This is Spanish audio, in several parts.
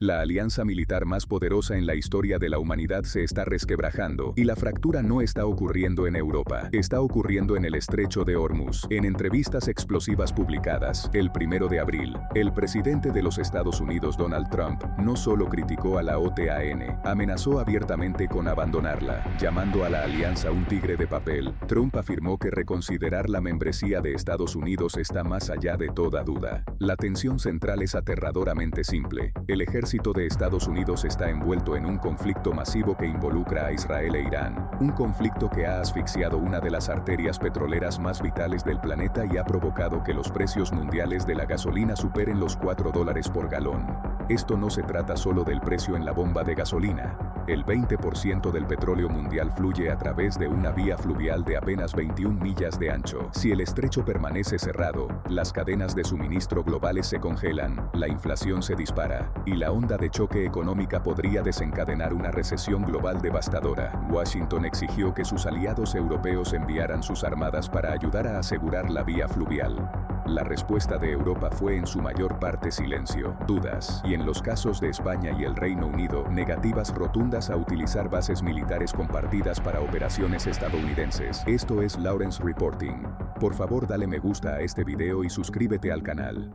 La alianza militar más poderosa en la historia de la humanidad se está resquebrajando, y la fractura no está ocurriendo en Europa, está ocurriendo en el estrecho de Hormuz. En entrevistas explosivas publicadas el 1 de abril, el presidente de los Estados Unidos Donald Trump no solo criticó a la OTAN, amenazó abiertamente con abandonarla, llamando a la alianza un tigre de papel. Trump afirmó que reconsiderar la membresía de Estados Unidos está más allá de toda duda. La tensión central es aterradoramente simple. El ejército de Estados Unidos está envuelto en un conflicto masivo que involucra a Israel e Irán, un conflicto que ha asfixiado una de las arterias petroleras más vitales del planeta y ha provocado que los precios mundiales de la gasolina superen los $4 por galón. Esto no se trata solo del precio en la bomba de gasolina. El 20% del petróleo mundial fluye a través de una vía fluvial de apenas 21 millas de ancho. Si el estrecho permanece cerrado, las cadenas de suministro globales se congelan, la inflación se dispara, y la onda de choque económica podría desencadenar una recesión global devastadora. Washington exigió que sus aliados europeos enviaran sus armadas para ayudar a asegurar la vía fluvial. La respuesta de Europa fue en su mayor parte silencio, dudas, y en los casos de España y el Reino Unido, negativas rotundas a utilizar bases militares compartidas para operaciones estadounidenses. Esto es Lawrence Reporting. Por favor, dale me gusta a este video y suscríbete al canal.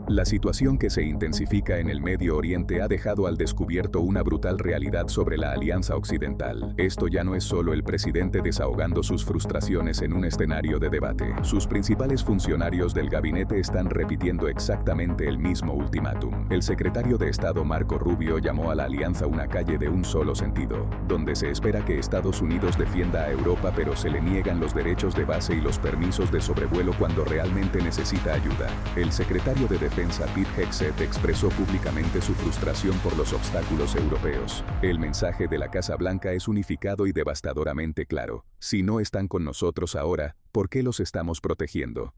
La situación que se intensifica en el Medio Oriente ha dejado al descubierto una brutal realidad sobre la Alianza Occidental. Esto ya no es solo el presidente desahogando sus frustraciones en un escenario de debate. Sus principales funcionarios del gabinete están repitiendo exactamente el mismo ultimátum. El secretario de Estado Marco Rubio llamó a la alianza una calle de un solo sentido, donde se espera que Estados Unidos defienda a Europa pero se le niegan los derechos de base y los permisos de sobrevuelo cuando realmente necesita ayuda. El secretario de Defensa Pete Hegseth expresó públicamente su frustración por los obstáculos europeos. El mensaje de la Casa Blanca es unificado y devastadoramente claro. Si no están con nosotros ahora, ¿por qué los estamos protegiendo?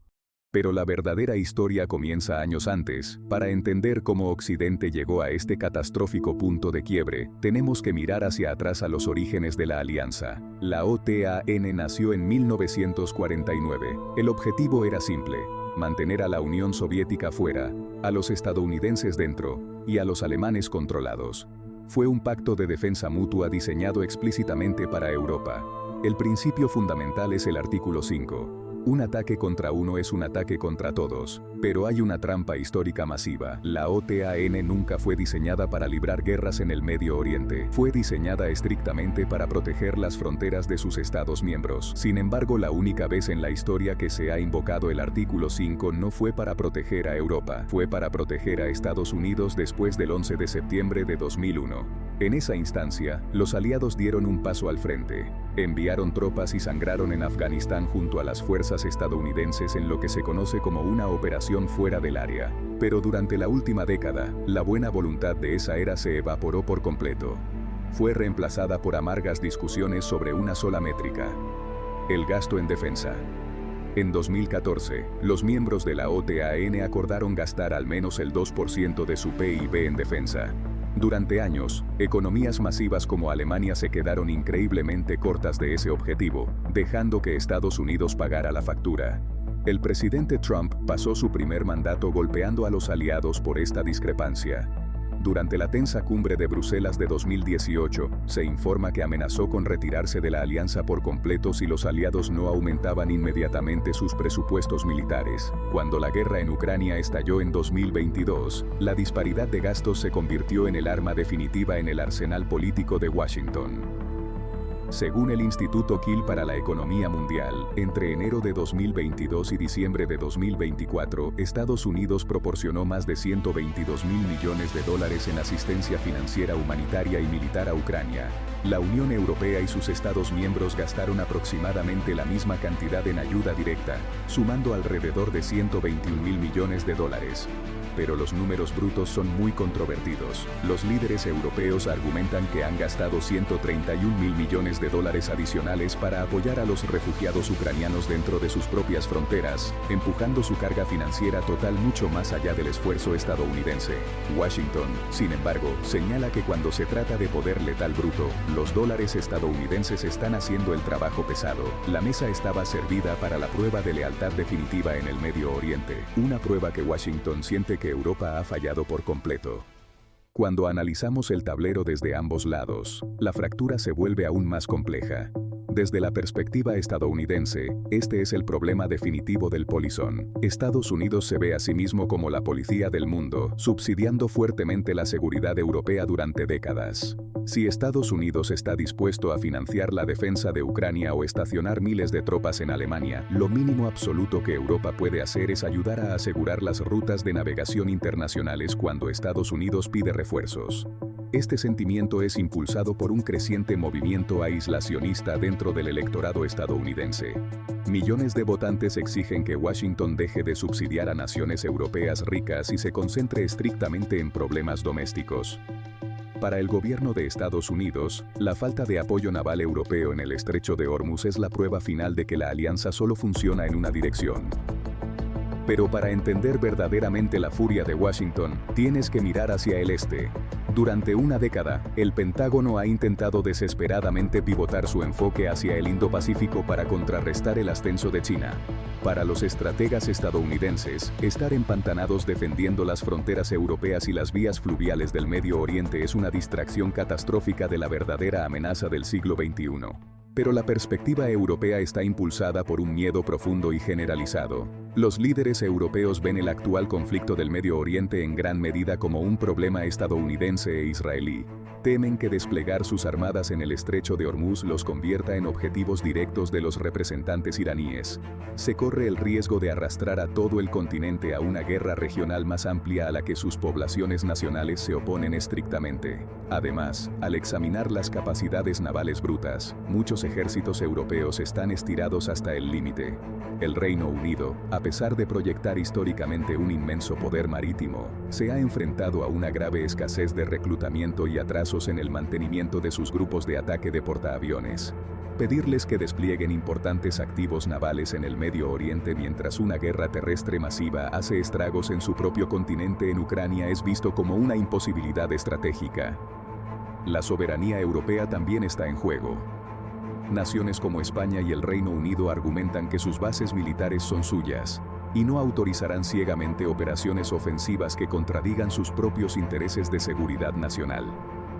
Pero la verdadera historia comienza años antes. Para entender cómo Occidente llegó a este catastrófico punto de quiebre, tenemos que mirar hacia atrás a los orígenes de la alianza. La OTAN nació en 1949. El objetivo era simple: mantener a la Unión Soviética fuera, a los estadounidenses dentro, y a los alemanes controlados. Fue un pacto de defensa mutua diseñado explícitamente para Europa. El principio fundamental es el artículo 5. Un ataque contra uno es un ataque contra todos, pero hay una trampa histórica masiva. La OTAN nunca fue diseñada para librar guerras en el Medio Oriente. Fue diseñada estrictamente para proteger las fronteras de sus Estados miembros. Sin embargo, la única vez en la historia que se ha invocado el artículo 5 no fue para proteger a Europa, fue para proteger a Estados Unidos después del 11 de septiembre de 2001. En esa instancia, los aliados dieron un paso al frente. Enviaron tropas y sangraron en Afganistán junto a las fuerzas estadounidenses en lo que se conoce como una operación fuera del área. Pero durante la última década, la buena voluntad de esa era se evaporó por completo. Fue reemplazada por amargas discusiones sobre una sola métrica: el gasto en defensa. En 2014, los miembros de la OTAN acordaron gastar al menos el 2% de su PIB en defensa. Durante años, economías masivas como Alemania se quedaron increíblemente cortas de ese objetivo, dejando que Estados Unidos pagara la factura. El presidente Trump pasó su primer mandato golpeando a los aliados por esta discrepancia. Durante la tensa cumbre de Bruselas de 2018, se informa que amenazó con retirarse de la alianza por completo si los aliados no aumentaban inmediatamente sus presupuestos militares. Cuando la guerra en Ucrania estalló en 2022, la disparidad de gastos se convirtió en el arma definitiva en el arsenal político de Washington. Según el Instituto Kiel para la Economía Mundial, entre enero de 2022 y diciembre de 2024, Estados Unidos proporcionó más de $122 mil millones en asistencia financiera, humanitaria y militar a Ucrania. La Unión Europea y sus Estados miembros gastaron aproximadamente la misma cantidad en ayuda directa, sumando alrededor de $121 mil millones. Pero los números brutos son muy controvertidos. Los líderes europeos argumentan que han gastado $131 mil millones adicionales para apoyar a los refugiados ucranianos dentro de sus propias fronteras, empujando su carga financiera total mucho más allá del esfuerzo estadounidense. Washington, sin embargo, señala que cuando se trata de poder letal bruto, los dólares estadounidenses están haciendo el trabajo pesado. La mesa estaba servida para la prueba de lealtad definitiva en el Medio Oriente, una prueba que Washington siente que Europa ha fallado por completo. Cuando analizamos el tablero desde ambos lados, la fractura se vuelve aún más compleja. Desde la perspectiva estadounidense, este es el problema definitivo del polizón. Estados Unidos se ve a sí mismo como la policía del mundo, subsidiando fuertemente la seguridad europea durante décadas. Si Estados Unidos está dispuesto a financiar la defensa de Ucrania o estacionar miles de tropas en Alemania, lo mínimo absoluto que Europa puede hacer es ayudar a asegurar las rutas de navegación internacionales cuando Estados Unidos pide refuerzos. Este sentimiento es impulsado por un creciente movimiento aislacionista dentro del electorado estadounidense. Millones de votantes exigen que Washington deje de subsidiar a naciones europeas ricas y se concentre estrictamente en problemas domésticos. Para el gobierno de Estados Unidos, la falta de apoyo naval europeo en el estrecho de Hormuz es la prueba final de que la alianza solo funciona en una dirección. Pero para entender verdaderamente la furia de Washington, tienes que mirar hacia el este. Durante una década, el Pentágono ha intentado desesperadamente pivotar su enfoque hacia el Indo-Pacífico para contrarrestar el ascenso de China. Para los estrategas estadounidenses, estar empantanados defendiendo las fronteras europeas y las vías fluviales del Medio Oriente es una distracción catastrófica de la verdadera amenaza del siglo XXI. Pero la perspectiva europea está impulsada por un miedo profundo y generalizado. Los líderes europeos ven el actual conflicto del Medio Oriente en gran medida como un problema estadounidense e israelí. Temen que desplegar sus armadas en el estrecho de Hormuz los convierta en objetivos directos de los representantes iraníes. Se corre el riesgo de arrastrar a todo el continente a una guerra regional más amplia a la que sus poblaciones nacionales se oponen estrictamente. Además, al examinar las capacidades navales brutas, muchos ejércitos europeos están estirados hasta el límite. El Reino Unido, a pesar de proyectar históricamente un inmenso poder marítimo, se ha enfrentado a una grave escasez de reclutamiento y atrasos en el mantenimiento de sus grupos de ataque de portaaviones. Pedirles que desplieguen importantes activos navales en el Medio Oriente mientras una guerra terrestre masiva hace estragos en su propio continente en Ucrania es visto como una imposibilidad estratégica. La soberanía europea también está en juego. Naciones como España y el Reino Unido argumentan que sus bases militares son suyas, y no autorizarán ciegamente operaciones ofensivas que contradigan sus propios intereses de seguridad nacional.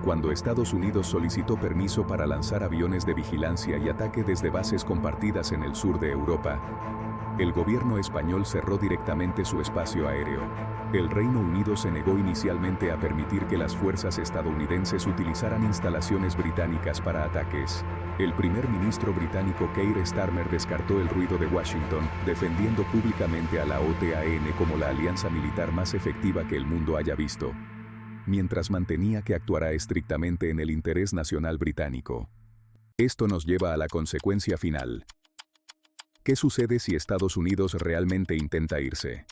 Cuando Estados Unidos solicitó permiso para lanzar aviones de vigilancia y ataque desde bases compartidas en el sur de Europa, el gobierno español cerró directamente su espacio aéreo. El Reino Unido se negó inicialmente a permitir que las fuerzas estadounidenses utilizaran instalaciones británicas para ataques. El primer ministro británico Keir Starmer descartó el ruido de Washington, defendiendo públicamente a la OTAN como la alianza militar más efectiva que el mundo haya visto, mientras mantenía que actuará estrictamente en el interés nacional británico. Esto nos lleva a la consecuencia final. ¿Qué sucede si Estados Unidos realmente intenta irse?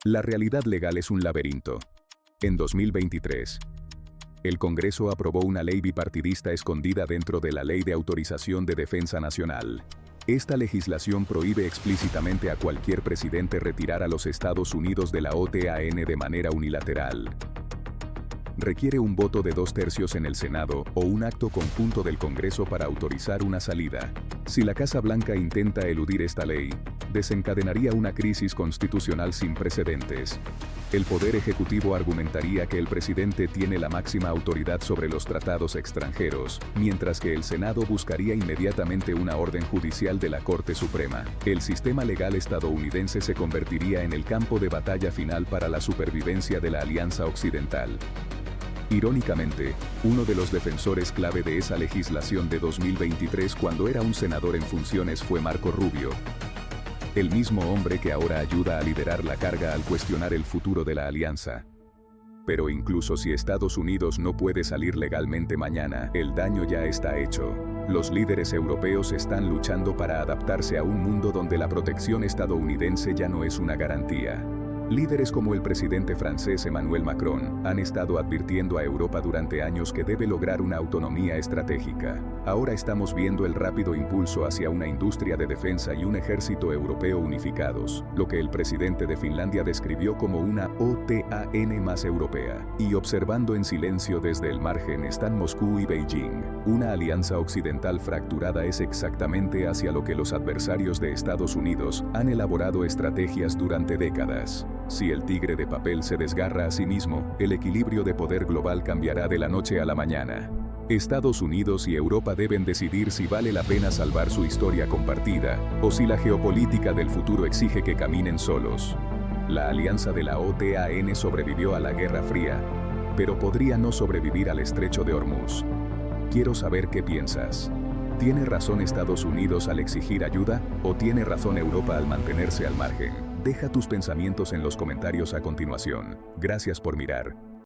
La realidad legal es un laberinto. En 2023, el Congreso aprobó una ley bipartidista escondida dentro de la Ley de Autorización de Defensa Nacional. Esta legislación prohíbe explícitamente a cualquier presidente retirar a los Estados Unidos de la OTAN de manera unilateral. Requiere un voto de 2/3 en el Senado o un acto conjunto del Congreso para autorizar una salida. Si la Casa Blanca intenta eludir esta ley, desencadenaría una crisis constitucional sin precedentes. El Poder Ejecutivo argumentaría que el presidente tiene la máxima autoridad sobre los tratados extranjeros, mientras que el Senado buscaría inmediatamente una orden judicial de la Corte Suprema. El sistema legal estadounidense se convertiría en el campo de batalla final para la supervivencia de la Alianza Occidental. Irónicamente, uno de los defensores clave de esa legislación de 2023 cuando era un senador en funciones fue Marco Rubio, el mismo hombre que ahora ayuda a liderar la carga al cuestionar el futuro de la alianza. Pero incluso si Estados Unidos no puede salir legalmente mañana, el daño ya está hecho. Los líderes europeos están luchando para adaptarse a un mundo donde la protección estadounidense ya no es una garantía. Líderes como el presidente francés Emmanuel Macron han estado advirtiendo a Europa durante años que debe lograr una autonomía estratégica. Ahora estamos viendo el rápido impulso hacia una industria de defensa y un ejército europeo unificados, lo que el presidente de Finlandia describió como una OTAN más europea. Y observando en silencio desde el margen están Moscú y Beijing. Una alianza occidental fracturada es exactamente hacia lo que los adversarios de Estados Unidos han elaborado estrategias durante décadas. Si el tigre de papel se desgarra a sí mismo, el equilibrio de poder global cambiará de la noche a la mañana. Estados Unidos y Europa deben decidir si vale la pena salvar su historia compartida, o si la geopolítica del futuro exige que caminen solos. La alianza de la OTAN sobrevivió a la Guerra Fría, pero podría no sobrevivir al Estrecho de Hormuz. Quiero saber qué piensas. ¿Tiene razón Estados Unidos al exigir ayuda, o tiene razón Europa al mantenerse al margen? Deja tus pensamientos en los comentarios a continuación. Gracias por mirar.